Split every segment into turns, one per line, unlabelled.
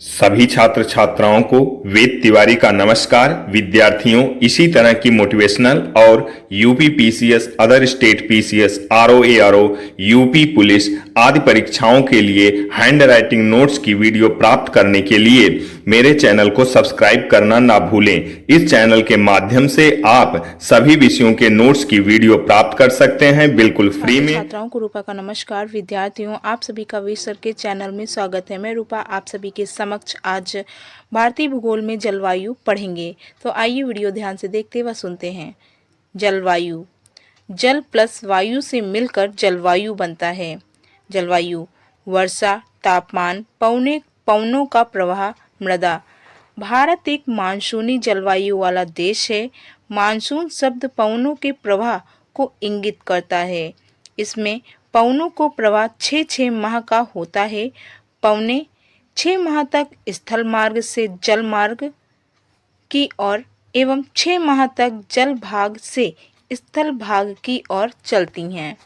सभी छात्र छात्राओं को वेद तिवारी का नमस्कार। विद्यार्थियों, इसी तरह की मोटिवेशनल और UP PCS, other state PCS, RO ARO, UP police आदि परीक्षाओं के लिए हैंड राइटिंग नोट्स की वीडियो प्राप्त करने के लिए मेरे चैनल को सब्सक्राइब करना ना भूलें। इस चैनल के माध्यम से आप सभी विषयों के नोट्स की वीडियो प्राप्त कर सकते हैं बिल्कुल फ्री में।
छात्राओं को रूपा का नमस्कार। विद्यार्थियों, आप सभी का विश सर के चैनल में स्वागत है। मैं रूपा आप सभी के समक्ष आज भारतीय भूगोल में जलवायु पढ़ेंगे। तो आइए वीडियो ध्यान से देखते व सुनते हैं। जलवायु, जल प्लस वायु से मिलकर जलवायु बनता है। जलवायु वर्षा, तापमान, पवनों का प्रवाह, मृदा। भारत एक मानसूनी जलवायु वाला देश है। मानसून शब्द पवनों के प्रवाह को इंगित करता है। इसमें पवनों को प्रवाह 6 माह का होता है। पवने 6 माह तक स्थल मार्ग से जल मार्ग की ओर एवं 6 माह तक जल भाग से स्थल भाग की ओर चलती हैं।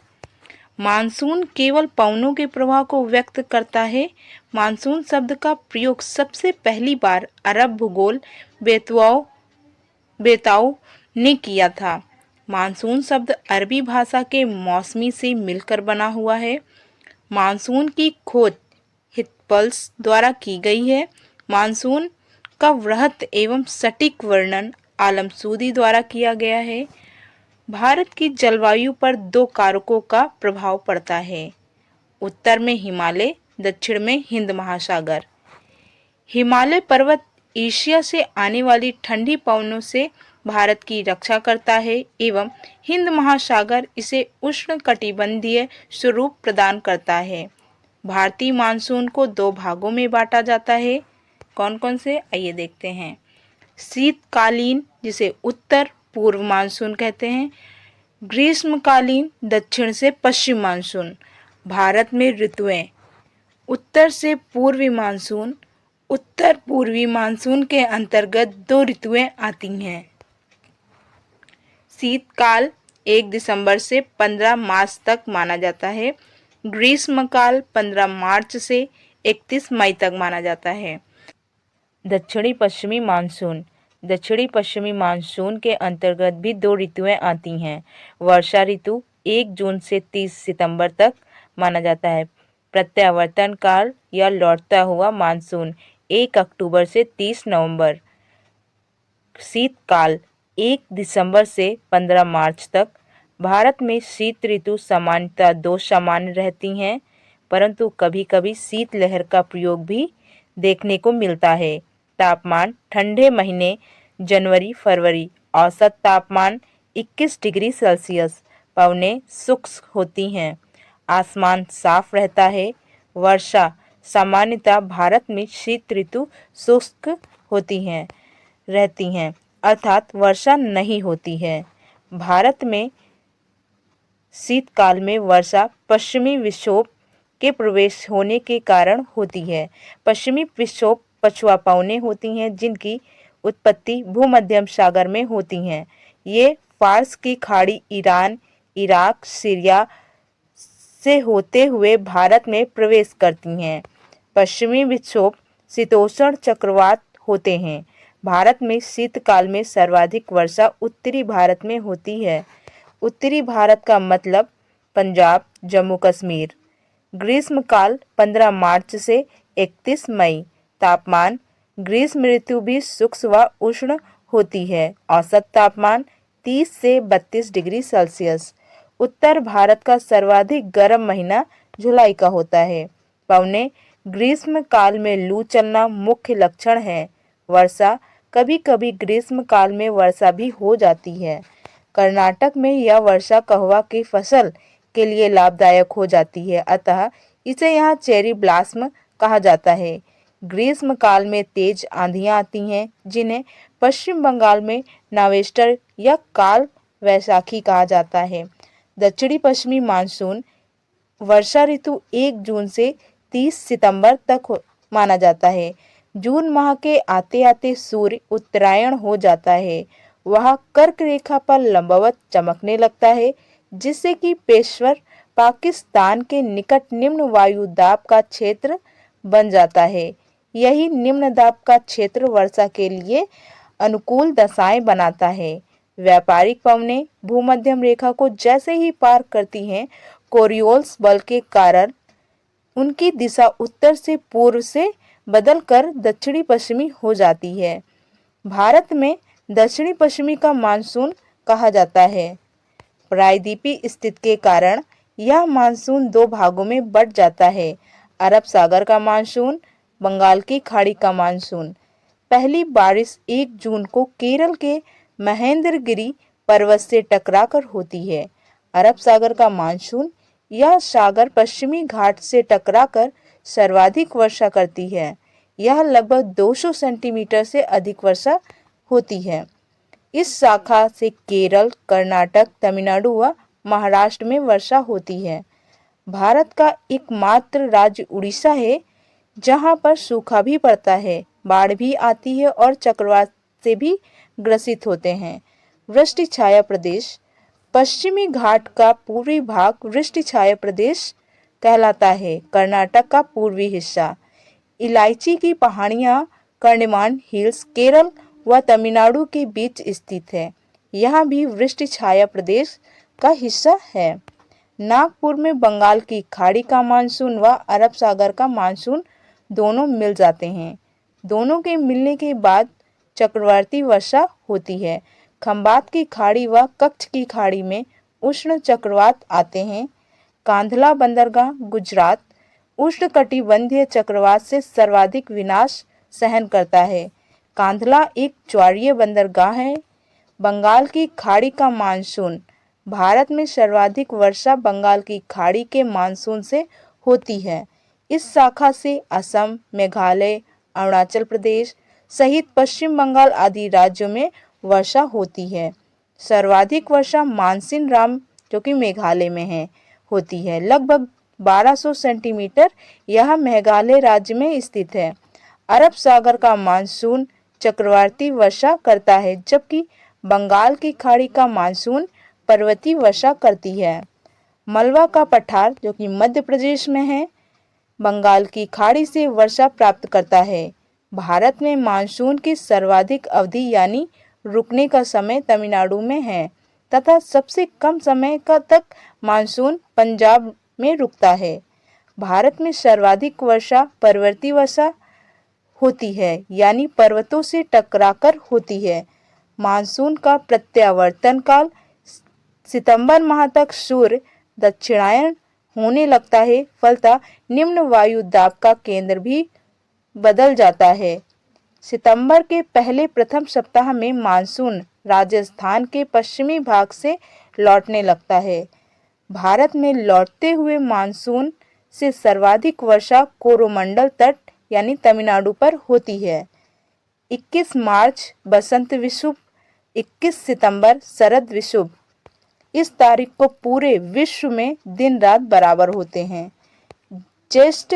मानसून केवल पवनों के प्रवाह को व्यक्त करता है। मानसून शब्द का प्रयोग सबसे पहली बार अरब भूगोल बेताओ ने किया था। मानसून शब्द अरबी भाषा के मौसमी से मिलकर बना हुआ है। मानसून की खोज हितपल्स द्वारा की गई है। मानसून का वृहत एवं सटीक वर्णन आलमसूदी द्वारा किया गया है। भारत की जलवायु पर 2 कारकों का प्रभाव पड़ता है। उत्तर में हिमालय, दक्षिण में हिंद महासागर। हिमालय पर्वत एशिया से आने वाली ठंडी पवनों से भारत की रक्षा करता है एवं हिंद महासागर इसे उष्णकटिबंधीय स्वरूप प्रदान करता है। भारतीय मानसून को 2 भागों में बांटा जाता है। कौन कौन से, आइए देखते हैं। शीतकालीन, जिसे उत्तर पूर्व मानसून कहते हैं। ग्रीष्मकालीन, दक्षिण से पश्चिम मानसून। भारत में ऋतुएं, उत्तर से पूर्वी मानसून। उत्तर पूर्वी मानसून के अंतर्गत 2 ऋतुएं आती हैं। शीतकाल 1 दिसंबर से 15 मार्च तक माना जाता है। ग्रीष्मकाल 15 मार्च से 31 मई तक माना जाता है। दक्षिणी पश्चिमी मानसून, दक्षिणी पश्चिमी मानसून के अंतर्गत भी 2 ऋतुएं आती हैं। वर्षा ऋतु 1 जून से 30 सितंबर तक माना जाता है। प्रत्यावर्तन काल या लौटता हुआ मानसून 1 अक्टूबर से 30 नवंबर। शीतकाल 1 दिसंबर से 15 मार्च तक। भारत में शीत ऋतु सामान्यतः 2 सामान्य रहती हैं, परंतु कभी-कभी शीतलहर का प्रयोग भी देखने को मिलता है। तापमान ठंडे महीने जनवरी फरवरी, औसत तापमान 21 डिग्री सेल्सियस। पवनें शुष्क होती हैं। आसमान साफ रहता है। वर्षा सामान्यतः भारत में शीत ऋतु शुष्क रहती हैं, अर्थात वर्षा नहीं होती है। भारत में शीतकाल में वर्षा पश्चिमी विक्षोभ के प्रवेश होने के कारण होती है। पश्चिमी विक्षोभ पछुआ पवनें होती हैं, जिनकी उत्पत्ति भूमध्य सागर में होती हैं। ये फारस की खाड़ी, ईरान, इराक, सीरिया से होते हुए भारत में प्रवेश करती हैं। पश्चिमी विक्षोभ शीतोष्ण चक्रवात होते हैं। भारत में शीतकाल में सर्वाधिक वर्षा उत्तरी भारत में होती है। उत्तरी भारत का मतलब पंजाब, जम्मू कश्मीर। ग्रीष्मकाल 15 मार्च से 31 मई। तापमान ग्रीष्म ऋतु भी शुष्क व उष्ण होती है। औसत तापमान 30 से 32 डिग्री सेल्सियस। उत्तर भारत का सर्वाधिक गर्म महीना जुलाई का होता है। पवने ग्रीष्म काल में लू चलना मुख्य लक्षण है। वर्षा कभी कभी ग्रीष्म काल में वर्षा भी हो जाती है। कर्नाटक में यह वर्षा कहवा की फसल के लिए लाभदायक हो जाती है, अतः इसे यहाँ चेरी ब्लॉसम कहा जाता है। ग्रीष्म काल में तेज आंधियाँ आती हैं, जिन्हें पश्चिम बंगाल में नावेस्टर या काल वैशाखी कहा जाता है। दक्षिणी पश्चिमी मानसून वर्षा ऋतु 1 जून से 30 सितंबर तक माना जाता है। जून माह के आते आते सूर्य उत्तरायण हो जाता है। वह कर्क रेखा पर लंबवत चमकने लगता है, जिससे कि पेशवर पाकिस्तान के निकट निम्न वायु दाब का क्षेत्र बन जाता है। यही निम्न दाब का क्षेत्र वर्षा के लिए अनुकूल दशाएं बनाता है। व्यापारिक पवनें भूमध्यम रेखा को जैसे ही पार करती हैं, कोरियोल्स बल के कारण उनकी दिशा उत्तर से पूर्व से बदलकर दक्षिणी पश्चिमी हो जाती है। भारत में दक्षिणी पश्चिमी का मानसून कहा जाता है। प्रायद्वीपीय स्थिति के कारण यह मानसून दो भागों में बंट जाता है, अरब सागर का मानसून, बंगाल की खाड़ी का मानसून। पहली बारिश 1 जून को केरल के महेंद्रगिरी पर्वत से टकराकर होती है। अरब सागर का मानसून यह सागर पश्चिमी घाट से टकराकर सर्वाधिक वर्षा करती है। यह लगभग 200 सेंटीमीटर से अधिक वर्षा होती है। इस शाखा से केरल, कर्नाटक, तमिलनाडु व महाराष्ट्र में वर्षा होती है। भारत का एकमात्र राज्य उड़ीसा है जहां पर सूखा भी पड़ता है, बाढ़ भी आती है और चक्रवात से भी ग्रसित होते हैं। वृष्टि छाया प्रदेश पश्चिमी घाट का पूर्वी भाग वृष्टि छाया प्रदेश कहलाता है। कर्नाटक का पूर्वी हिस्सा, इलायची की पहाड़ियाँ कर्णिमान हिल्स केरल व तमिलनाडु के बीच स्थित है। यहाँ भी वृष्टि छाया प्रदेश का हिस्सा है। नागपुर में बंगाल की खाड़ी का मानसून व अरब सागर का मानसून दोनों मिल जाते हैं। दोनों के मिलने के बाद चक्रवाती वर्षा होती है। खंबात की खाड़ी व कच्छ की खाड़ी में उष्ण चक्रवात आते हैं। कांधला बंदरगाह गुजरात उष्णकटिबंधीय चक्रवात से सर्वाधिक विनाश सहन करता है। कांधला एक ज्वारीय बंदरगाह है। बंगाल की खाड़ी का मानसून भारत में सर्वाधिक वर्षा बंगाल की खाड़ी के मानसून से होती है। इस शाखा से असम, मेघालय, अरुणाचल प्रदेश सहित पश्चिम बंगाल आदि राज्यों में वर्षा होती है। सर्वाधिक वर्षा मानसिन राम जो कि मेघालय में है होती है, लगभग 1200 सेंटीमीटर। यह मेघालय राज्य में स्थित है। अरब सागर का मानसून चक्रवाती वर्षा करता है, जबकि बंगाल की खाड़ी का मानसून पर्वतीय वर्षा करती है। मलवा का पठार जो कि मध्य प्रदेश में है, बंगाल की खाड़ी से वर्षा प्राप्त करता है। भारत में मानसून की सर्वाधिक अवधि यानी रुकने का समय तमिलनाडु में है तथा सबसे कम समय का तक मानसून पंजाब में रुकता है। भारत में सर्वाधिक वर्षा पर्वतीय वर्षा होती है यानी पर्वतों से टकराकर होती है। मानसून का प्रत्यावर्तन काल सितंबर माह तक सूर्य दक्षिणायन होने लगता है, फलतः निम्न वायु दाब का केंद्र भी बदल जाता है। सितंबर के पहले प्रथम सप्ताह में मानसून राजस्थान के पश्चिमी भाग से लौटने लगता है। भारत में लौटते हुए मानसून से सर्वाधिक वर्षा कोरोमंडल तट यानी तमिलनाडु पर होती है। 21 मार्च बसंत विषुव, 21 सितंबर शरद विषुव। इस तारीख को पूरे विश्व में दिन रात बराबर होते हैं। जेस्ट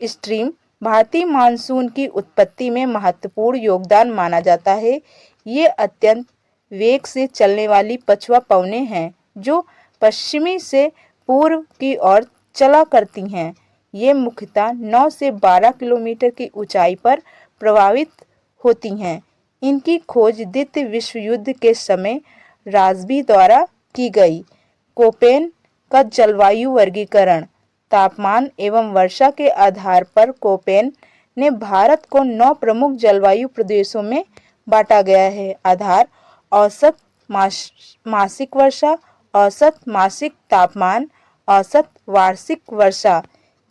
स्ट्रीम भारतीय मानसून की उत्पत्ति में महत्वपूर्ण योगदान माना जाता है। ये अत्यंत वेग से चलने वाली पछुआ पवनें हैं जो पश्चिमी से पूर्व की ओर चला करती हैं। ये मुख्यतः 9 से 12 किलोमीटर की ऊंचाई पर प्रभावित होती हैं। इनकी खोज द्वितीय विश्व युद्ध के समय राजबी द्वारा की गई। कोपेन का जलवायु वर्गीकरण तापमान एवं वर्षा के आधार पर कोपेन ने भारत को 9 प्रमुख जलवायु प्रदेशों में बांटा गया है। आधार औसत मासिक वर्षा, औसत मासिक तापमान, औसत वार्षिक वर्षा।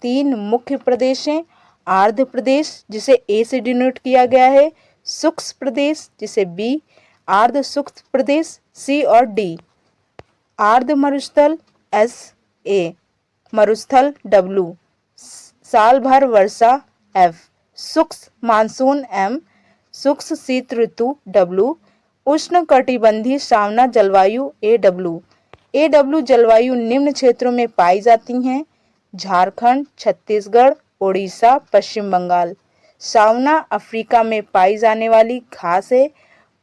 3 मुख्य प्रदेश हैं। आर्द्र प्रदेश जिसे ए से डिनोट किया गया है, शुष्क प्रदेश जिसे बी, आर्द्र शुष्क प्रदेश सी और डी, आर्द्र मरुस्थल एस ए, मरुस्थल डब्ल्यू, साल भर वर्षा एफ, शुष्क मानसून एम, शुष्क शीत ऋतु डब्ल्यू, उष्ण कटिबंधीय सावना जलवायु ए डब्ल्यू जलवायु निम्न क्षेत्रों में पाई जाती हैं: झारखंड, छत्तीसगढ़, ओडिशा, पश्चिम बंगाल। सावना अफ्रीका में पाई जाने वाली घास है।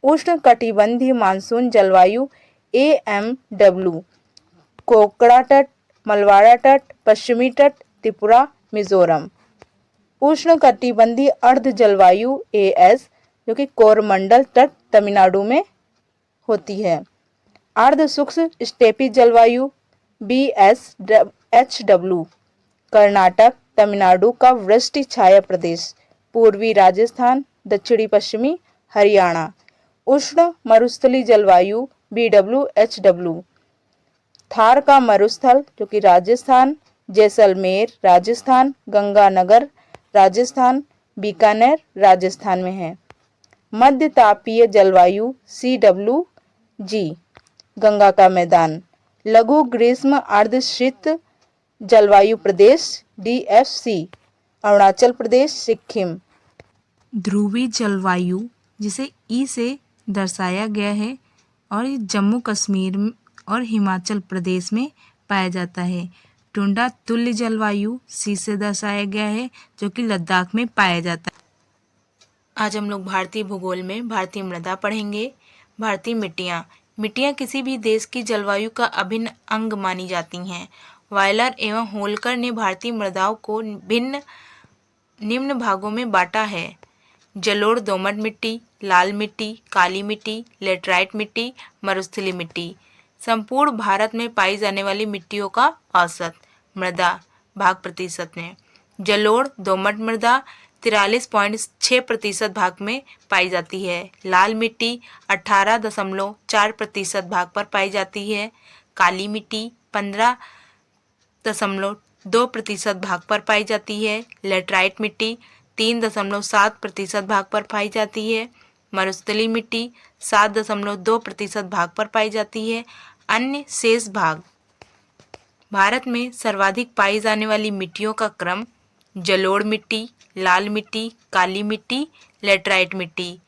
उष्ण कटिबंधीय मानसून जलवायु AMW, कोकड़ा तट, मलवाड़ा तट, पश्चिमी तट, त्रिपुरा, मिजोरम। उष्णकटिबंधीय अर्ध जलवायु AS जो कि कोरमंडल तट तमिलनाडु में होती है। अर्ध शुष्क स्टेपी जलवायु BSHW कर्नाटक तमिलनाडु का वृष्टि छाया प्रदेश, पूर्वी राजस्थान, दक्षिणी पश्चिमी हरियाणा। उष्ण मरुस्थलीय जलवायु BWHW थार का मरुस्थल जो कि राजस्थान, जैसलमेर राजस्थान, गंगानगर राजस्थान, बीकानेर राजस्थान में है। मध्य तापीय जलवायु CWG गंगा का मैदान। लघु ग्रीष्म अर्ध शीत जलवायु प्रदेश DFC अरुणाचल प्रदेश, सिक्किम।
ध्रुवीय जलवायु जिसे ई से दर्शाया गया है और ये जम्मू कश्मीर और हिमाचल प्रदेश में पाया जाता है। टुंडा तुल्य जलवायु सी से दर्शाया गया है जो कि लद्दाख में पाया जाता है। आज हम लोग भारतीय भूगोल में भारतीय मृदा पढ़ेंगे। भारतीय मिट्टियाँ किसी भी देश की जलवायु का अभिन्न अंग मानी जाती हैं। वायलर एवं होलकर ने भारतीय मृदाओं को निम्न भागों में बांटा है। जलोढ़ दोमट मिट्टी, लाल मिट्टी, काली मिट्टी, लेटराइट मिट्टी, मरुस्थलीय मिट्टी। संपूर्ण भारत में पाई जाने वाली मिट्टियों का औसत मृदा भाग प्रतिशत में। जलोढ़ दोमट मृदा 43.6% भाग में पाई जाती है। लाल मिट्टी 18.4% भाग पर पाई जाती है। काली मिट्टी 15.2% भाग पर पाई जाती है। लेटराइट मिट्टी 3.7% भाग पर पाई जाती है। मरुस्थलीय मिट्टी 7.2% भाग पर पाई जाती है। अन्य शेष भाग। भारत में सर्वाधिक पाई जाने वाली मिट्टियों का क्रम जलोढ़ मिट्टी, लाल मिट्टी, काली मिट्टी, लेटराइट मिट्टी।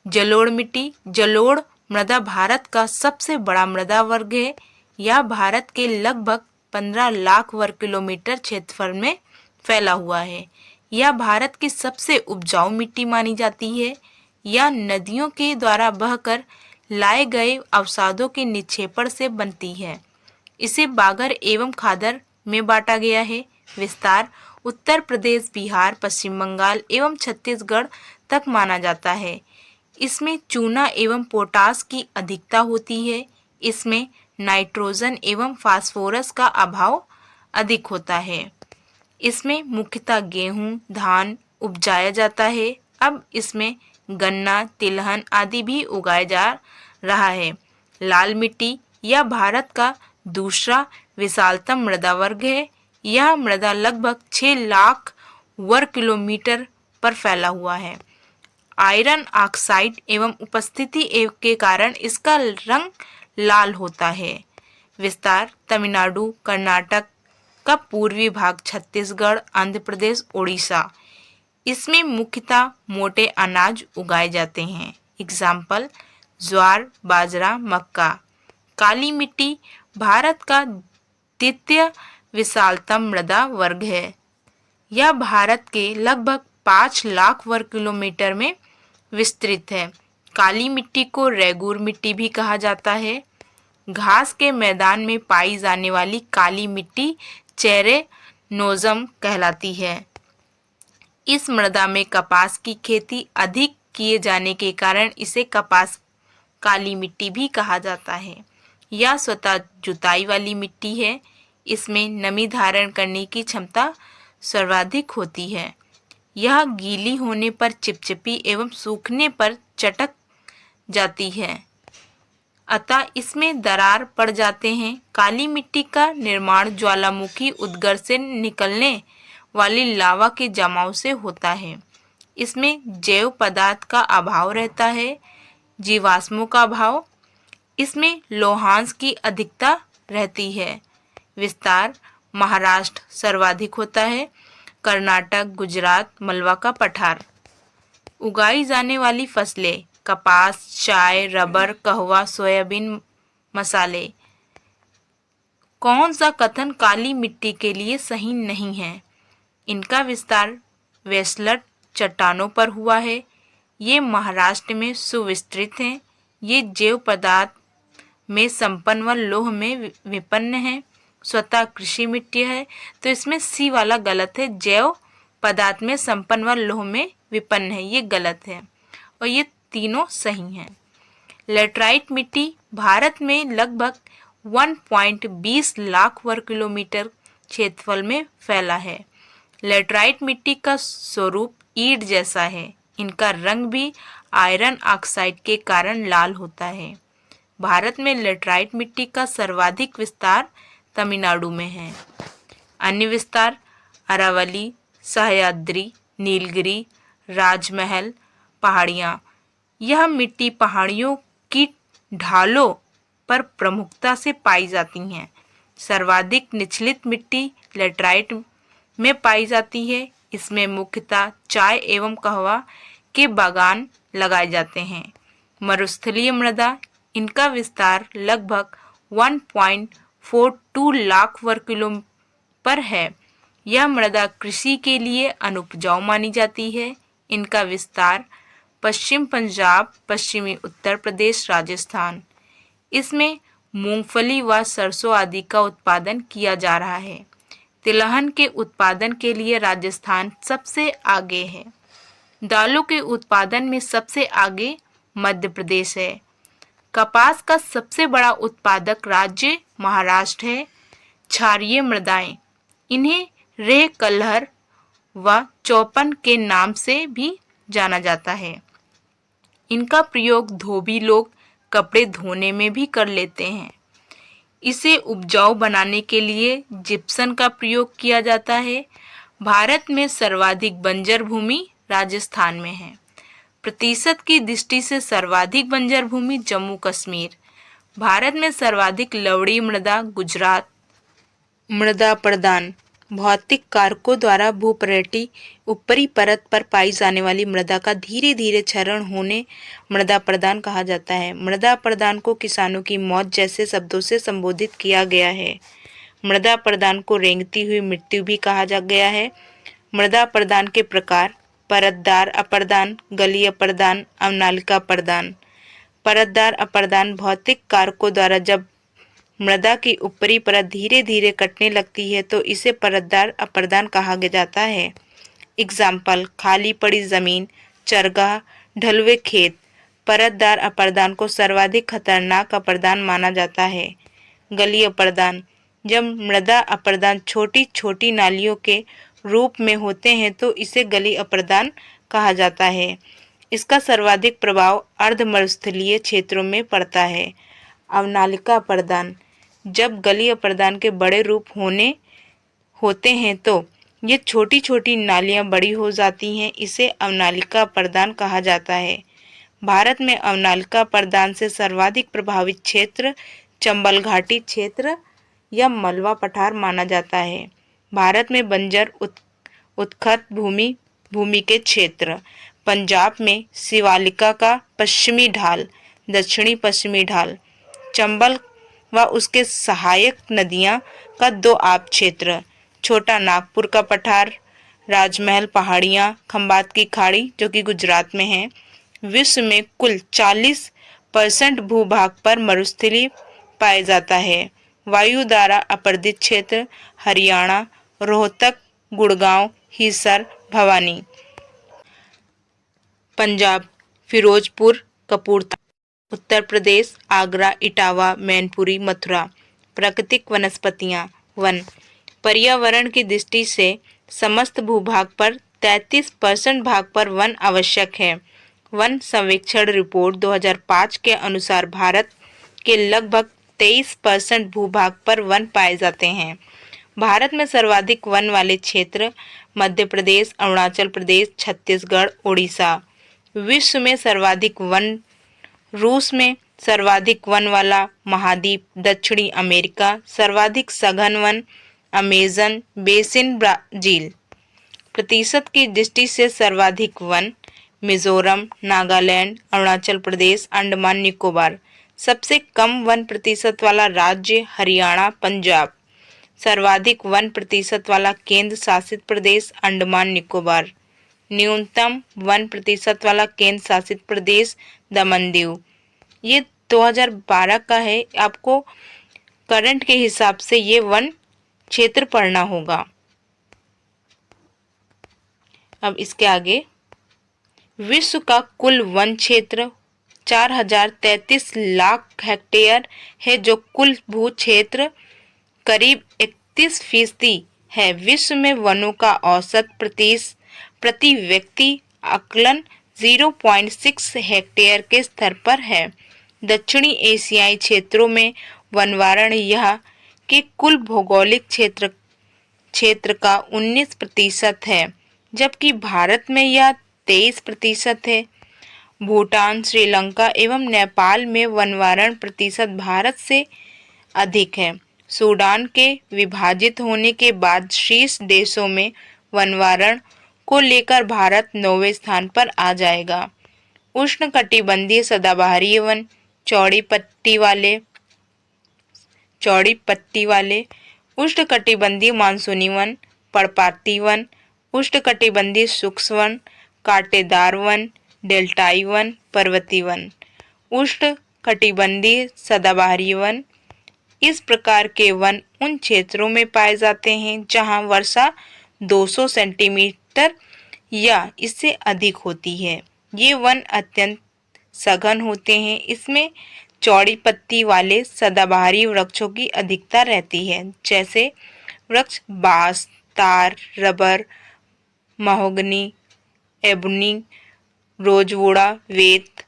जलोढ़ मिट्टी। जलोढ़ मृदा भारत का सबसे बड़ा मृदा वर्ग है। यह भारत के लगभग 15 लाख वर्ग किलोमीटर क्षेत्रफल में फैला हुआ है। यह भारत की सबसे उपजाऊ मिट्टी मानी जाती है। यह नदियों के द्वारा बहकर लाए गए अवसादों के निक्षेपण से बनती है। इसे बागर एवं खादर में बांटा गया है। विस्तार उत्तर प्रदेश, बिहार, पश्चिम बंगाल एवं छत्तीसगढ़ तक माना जाता है। इसमें चूना एवं पोटास की अधिकता होती है। इसमें नाइट्रोजन एवं फास्फोरस का अभाव अधिक होता है। इसमें मुख्यतः गेहूं, धान उपजाया जाता है। अब इसमें गन्ना, तिलहन आदि भी उगाया जा रहा है। लाल मिट्टी। यह भारत का दूसरा विशालतम मृदा वर्ग है। यह मृदा लगभग 6 लाख वर्ग किलोमीटर पर फैला हुआ है। आयरन ऑक्साइड एवं उपस्थिति के कारण इसका रंग लाल होता है। विस्तार तमिलनाडु, कर्नाटक का पूर्वी भाग, छत्तीसगढ़, आंध्र प्रदेश, उड़ीसा। इसमें मुख्यतः मोटे अनाज उगाए जाते हैं। एग्जाम्पल ज्वार, बाजरा, मक्का। काली मिट्टी भारत का द्वितीय विशालतम मृदा वर्ग है। यह भारत के लगभग 5 लाख वर्ग किलोमीटर में विस्तृत है। काली मिट्टी को रेगूर मिट्टी भी कहा जाता है। घास के मैदान में पाई जाने वाली काली मिट्टी चेरेनोजम कहलाती है। इस मृदा में कपास की खेती अधिक किए जाने के कारण इसे कपास काली मिट्टी भी कहा जाता है। यह स्वतः जुताई वाली मिट्टी है। इसमें नमी धारण करने की क्षमता सर्वाधिक होती है। यह गीली होने पर चिपचिपी एवं सूखने पर चटक जाती है, अतः इसमें दरार पड़ जाते हैं। काली मिट्टी का निर्माण ज्वालामुखी उद्गार से निकलने वाली लावा के जमाव से होता है। इसमें जैव पदार्थ का अभाव रहता है, जीवाश्मों का अभाव। इसमें लौहांश की अधिकता रहती है। विस्तार महाराष्ट्र सर्वाधिक होता है। कर्नाटक, गुजरात, मलवा का पठार। उगाई जाने वाली फसलें कपास, चाय, रबर, कहवा, सोयाबीन, मसाले। कौन सा कथन काली मिट्टी के लिए सही नहीं है? इनका विस्तार वेस्लट चट्टानों पर हुआ है। ये महाराष्ट्र में सुविस्तृत हैं। ये जैव पदार्थ में संपन्न व लोह में विपन्न है। स्वतः कृषि मिट्टी है, तो इसमें सी वाला गलत है, जैव पदार्थ में संपन्न व लौह में विपन्न है, ये गलत है और ये तीनों सही हैं। लेटराइट मिट्टी भारत में लगभग 1.20 लाख वर्ग किलोमीटर क्षेत्रफल में फैला है। लेटराइट मिट्टी का स्वरूप ईंट जैसा है। इनका रंग भी आयरन ऑक्साइड के कारण लाल होता है। भारत में लेटराइट मिट्टी का सर्वाधिक विस्तार तमिलनाडु में है। अन्य विस्तार अरावली, सह्याद्री, नीलगिरी, राजमहल पहाड़ियाँ। यह मिट्टी पहाड़ियों की ढालों पर प्रमुखता से पाई जाती हैं। सर्वाधिक निचलित मिट्टी लेटराइट में पाई जाती है। इसमें मुख्यतः चाय एवं कहवा के बागान लगाए जाते हैं। मरुस्थलीय मृदा, इनका विस्तार लगभग 1.42 लाख वर्ग किलोमीटर पर है। यह मृदा कृषि के लिए अनुपजाऊ मानी जाती है। इनका विस्तार पश्चिम पंजाब, पश्चिमी उत्तर प्रदेश, राजस्थान। इसमें मूंगफली व सरसों आदि का उत्पादन किया जा रहा है। तिलहन के उत्पादन के लिए राजस्थान सबसे आगे है। दालों के उत्पादन में सबसे आगे मध्य प्रदेश है। कपास का सबसे बड़ा उत्पादक राज्य महाराष्ट्र है। क्षारीय मृदाएं, इन्हें रेह कलहर व चौपन के नाम से भी जाना जाता है। इनका प्रयोग धोबी लोग कपड़े धोने में भी कर लेते हैं। इसे उपजाऊ बनाने के लिए जिप्सम का प्रयोग किया जाता है। भारत में सर्वाधिक बंजर भूमि राजस्थान में है। प्रतिशत की दृष्टि से सर्वाधिक बंजर भूमि जम्मू कश्मीर। भारत में सर्वाधिक लवणीय मृदा गुजरात। मृदा प्रदान, भौतिक कारकों द्वारा भूपर्यटी ऊपरी परत पर पाई जाने वाली मृदा का धीरे धीरे क्षरण होने मृदा प्रदान कहा जाता है। मृदा प्रदान को किसानों की मौत जैसे शब्दों से संबोधित किया गया है। मृदा प्रदान को रेंगती हुई मृत्यु भी कहा जा गया है। मृदा प्रदान के प्रकार परतदार अप्रदान, गलीय अप्रदान, अवनालिका प्रदान। परतदार अप्रदान भौतिक कारकों द्वारा जब मृदा की ऊपरी परत धीरे धीरे कटने लगती है तो इसे परतदार अप्रदान कहा जाता है। एग्जाम्पल, खाली पड़ी जमीन, चरगाह, ढलुए खेत। परतदार अप्रदान को सर्वाधिक खतरनाक अप्रदान माना जाता है। गलीय अप्रदान, जब मृदा अप्रदान छोटी छोटी नालियों के रूप में होते हैं तो इसे गलीय अप्रदान कहा जाता है। इसका सर्वाधिक प्रभाव अर्ध मरुस्थलीय क्षेत्रों में पड़ता है। अवनालिका अप्रदान, जब गलीय अप्रदान के बड़े रूप होते हैं तो ये छोटी छोटी नालियाँ बड़ी हो जाती हैं। इसे अवनालिका अप्रदान कहा जाता है। भारत में अवनालिका अप्रदान से सर्वाधिक प्रभावित क्षेत्र चंबल घाटी क्षेत्र या मलवा पठार माना जाता है। भारत में बंजर उत्खत भूमि के क्षेत्र, पंजाब में शिवालिका का पश्चिमी ढाल, दक्षिणी पश्चिमी ढाल, चंबल व उसके सहायक नदियां का दोआब क्षेत्र, छोटा नागपुर का पठार, राजमहल पहाड़ियां, खंबात की खाड़ी जो कि गुजरात में है। विश्व में कुल 40% भूभाग पर मरुस्थलीय पाया जाता है। वायु द्वारा अपर्दित क्षेत्र हरियाणा, रोहतक, गुड़गांव, हिसार, भवानी। पंजाब फिरोजपुर, कपूरथला। उत्तर प्रदेश आगरा, इटावा, मैनपुरी, मथुरा। प्राकृतिक वनस्पतियाँ, वन। पर्यावरण की दृष्टि से समस्त भूभाग पर 33% भाग पर वन आवश्यक है। वन सर्वेक्षण रिपोर्ट 2005 के अनुसार भारत के लगभग 23% भूभाग पर वन पाए जाते हैं। भारत में सर्वाधिक वन वाले क्षेत्र मध्य प्रदेश, अरुणाचल प्रदेश, छत्तीसगढ़, ओडिशा। विश्व में सर्वाधिक वन, रूस में सर्वाधिक वन वाला महाद्वीप दक्षिणी अमेरिका, सर्वाधिक सघन वन अमेजन बेसिन ब्राजील। प्रतिशत की दृष्टि से सर्वाधिक वन मिजोरम, नागालैंड, अरुणाचल प्रदेश, अंडमान निकोबार। सबसे कम वन प्रतिशत वाला राज्य हरियाणा, पंजाब। सर्वाधिक वन प्रतिशत वाला केंद्र शासित प्रदेश अंडमान निकोबार। न्यूनतम वन प्रतिशत वाला केंद्र शासित प्रदेश दमन दीव। ये 2012 का है। आपको करंट के हिसाब से ये वन क्षेत्र पढ़ना होगा। अब इसके आगे, विश्व का कुल वन क्षेत्र 4033 लाख हेक्टेयर है, जो कुल भू क्षेत्र करीब 31% है। विश्व में वनों का औसत प्रति व्यक्ति आकलन 0.6 हेक्टेयर के स्तर पर है। दक्षिणी एशियाई क्षेत्रों में वनवारण यह के कुल भौगोलिक क्षेत्र का 19% है, जबकि भारत में यह 23% है। भूटान, श्रीलंका एवं नेपाल में वनवारण प्रतिशत भारत से अधिक है। सूडान के विभाजित होने के बाद शीर्ष देशों में वनवारण को लेकर भारत 9वें स्थान पर आ जाएगा। उष्णकटिबंधीय सदाबहारी वन, चौड़ी पत्ती वाले उष्णकटिबंधीय मानसूनी वन, पर्णपाती वन, उष्णकटिबंधीय शुष्क वन, कांटेदार वन, डेल्टाई वन, पर्वतीय वन। उष्णकटिबंधीय सदाबहारी वन इस प्रकार के वन उन क्षेत्रों में पाए जाते हैं जहां वर्षा 200 सेंटीमीटर या इससे अधिक होती है। ये वन अत्यंत सघन होते हैं। इसमें चौड़ी पत्ती वाले सदाबहारी वृक्षों की अधिकता रहती है, जैसे वृक्ष बांस, तार, रबर, महोगनी, एबोनी, रोजवुड़ा, वेत।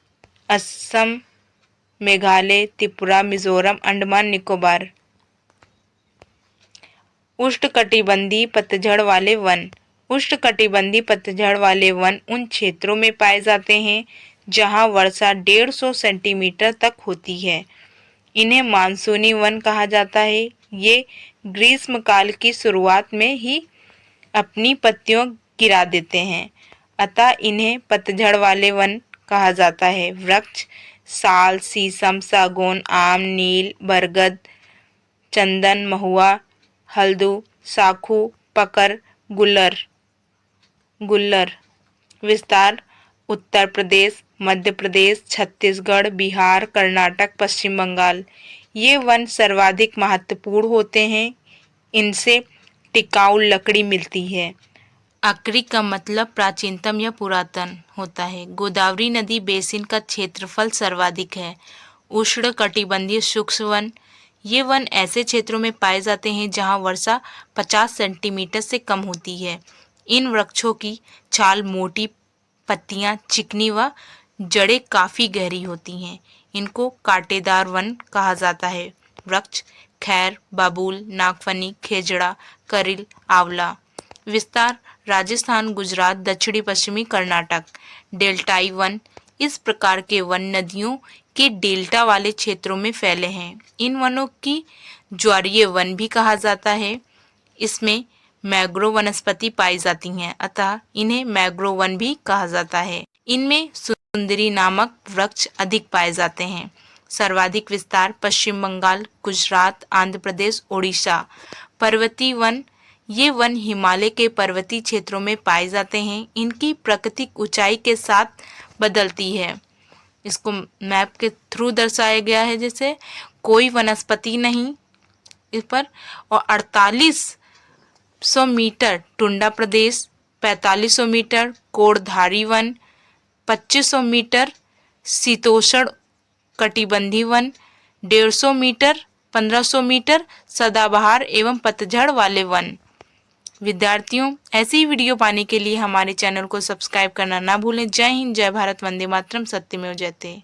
असम, मेघालय, त्रिपुरा, मिजोरम, अंडमान निकोबार। उष्णकटिबंधीय पतझड़ वाले वन। उष्णकटिबंधीय पतझड़ वाले वन उन क्षेत्रों में पाए जाते हैं जहां वर्षा 150 सेंटीमीटर तक होती है। इन्हें मानसूनी वन कहा जाता है। ये ग्रीष्मकाल की शुरुआत में ही अपनी पत्तियों गिरा देते हैं, अतः इन्हें पतझड़ वाले वन कहा जाता है। वृक्ष साल, शीशम, सागौन, आम, नील, बरगद, चंदन, महुआ, हल्दू, साखू, पकर, गुल्लर। विस्तार उत्तर प्रदेश, मध्य प्रदेश, छत्तीसगढ़, बिहार, कर्नाटक, पश्चिम बंगाल। ये वन सर्वाधिक महत्वपूर्ण होते हैं। इनसे टिकाऊ लकड़ी मिलती है। आकरी का मतलब प्राचीनतम या पुरातन होता है। गोदावरी नदी बेसिन का क्षेत्रफल सर्वाधिक है। उष्णकटिबंधीय शुष्क वन, ये वन ऐसे क्षेत्रों में पाए जाते हैं जहां वर्षा 50 सेंटीमीटर से कम होती है। इन वृक्षों की छाल मोटी, पत्तियां चिकनी व जड़ें काफी गहरी होती हैं। इनको कांटेदार वन कहा जाता है। वृक्ष खैर, बाबूल, नागफनी, खेजड़ा, करिल, आंवला। विस्तार राजस्थान, गुजरात, दक्षिणी पश्चिमी कर्नाटक। डेल्टाई वन, इस प्रकार के वन नदियों के डेल्टा वाले क्षेत्रों में फैले हैं। इन वनों की ज्वारीय वन भी कहा जाता है। इसमें मैंग्रोव वनस्पति पाई जाती हैं, अतः इन्हें मैंग्रोव वन भी कहा जाता है। इनमें सुंदरी नामक वृक्ष अधिक पाए जाते हैं। सर्वाधिक विस्तार पश्चिम बंगाल, गुजरात, आंध्र प्रदेश, ओडिशा। पर्वतीय वन, ये वन हिमालय के पर्वतीय क्षेत्रों में पाए जाते हैं। इनकी प्राकृतिक ऊंचाई के साथ बदलती है। इसको मैप के थ्रू दर्शाया गया है, जैसे कोई वनस्पति नहीं इस पर। और 4800 मीटर टुंडा प्रदेश, 4500 मीटर कोड़धारी वन, 2500 मीटर शीतोष्ण कटिबंधीय वन, 150 मीटर 1500 मीटर सदाबहार एवं पतझड़ वाले वन। विद्यार्थियों, ऐसी ही वीडियो पाने के लिए हमारे चैनल को सब्सक्राइब करना ना भूलें। जय हिंद, जय भारत, वंदे मातरम, सत्यमेव जयते।